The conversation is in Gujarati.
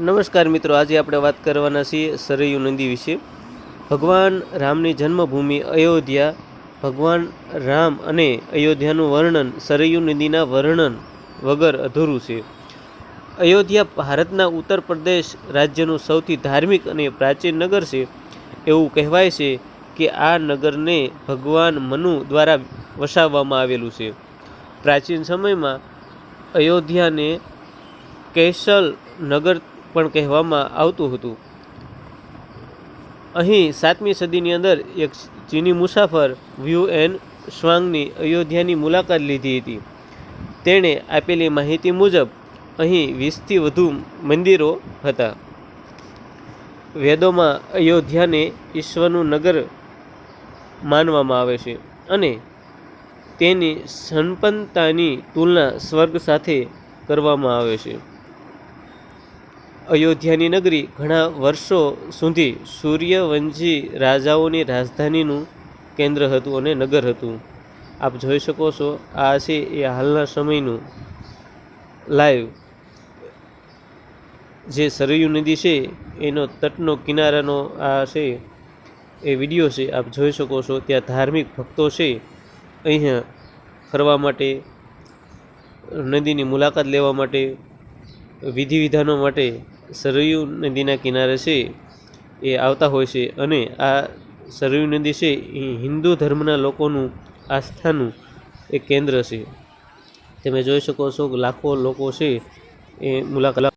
નમસ્કાર મિત્રો, આજે આપણે વાત કરવાના છીએ સરયુ નદી વિશે। ભગવાન રામની જન્મભૂમિ અયોધ્યા, ભગવાન રામ અને અયોધ્યાનું વર્ણન સરયુ નદીના વર્ણન વગર અધૂરું છે। અયોધ્યા ભારતના ઉત્તર પ્રદેશ રાજ્યનું સૌથી ધાર્મિક અને પ્રાચીન નગર છે। એવું કહેવાય છે કે આ નગરને ભગવાન મનુ દ્વારા વસાવવામાં આવેલું છે। પ્રાચીન સમયમાં અયોધ્યાને કૈસલ નગર પણ કહેવામાં આવતું હતું। અહીં 7મી સદીની અંદર એક ચીની મુસાફર વ્યુ એન શ્વાંગની અયોધ્યાની મુલાકાત લીધી હતી। તેણે આપેલી માહિતી મુજબ અહીં 20થી વધુ મંદિરો હતા। વેદોમાં અયોધ્યાને ઈશ્વરનું નગર માનવામાં આવે છે અને તેની સંપન્નતાની તુલના સ્વર્ગ સાથે કરવામાં આવે છે। અયોધ્યાની નગરી ઘણા વર્ષો સુધી સૂર્યવંશી રાજાઓની રાજધાનીનું કેન્દ્ર હતું અને નગર હતું। આપ જોઈ શકો છો, આ છે એ હાલના સમયનું લાઈવ જે સરયુ નદી છે એનો તટનો કિનારાનો આ છે એ વિડીયો છે। આપ જોઈ શકો છો, ત્યાં ધાર્મિક ભક્તો છે અહીંયા ફરવા માટે, નદીની મુલાકાત લેવા માટે, વિધિ વિધાનો માટે સરયુ નદીના કિનારે છે એ આવતા હોય છે। અને આ સરયુ નદી છે એ હિન્દુ ધર્મના લોકોનું આસ્થાનું એક કેન્દ્ર છે। તમે જોઈ શકો છો, લાખો લોકો છે એ મુલાકાત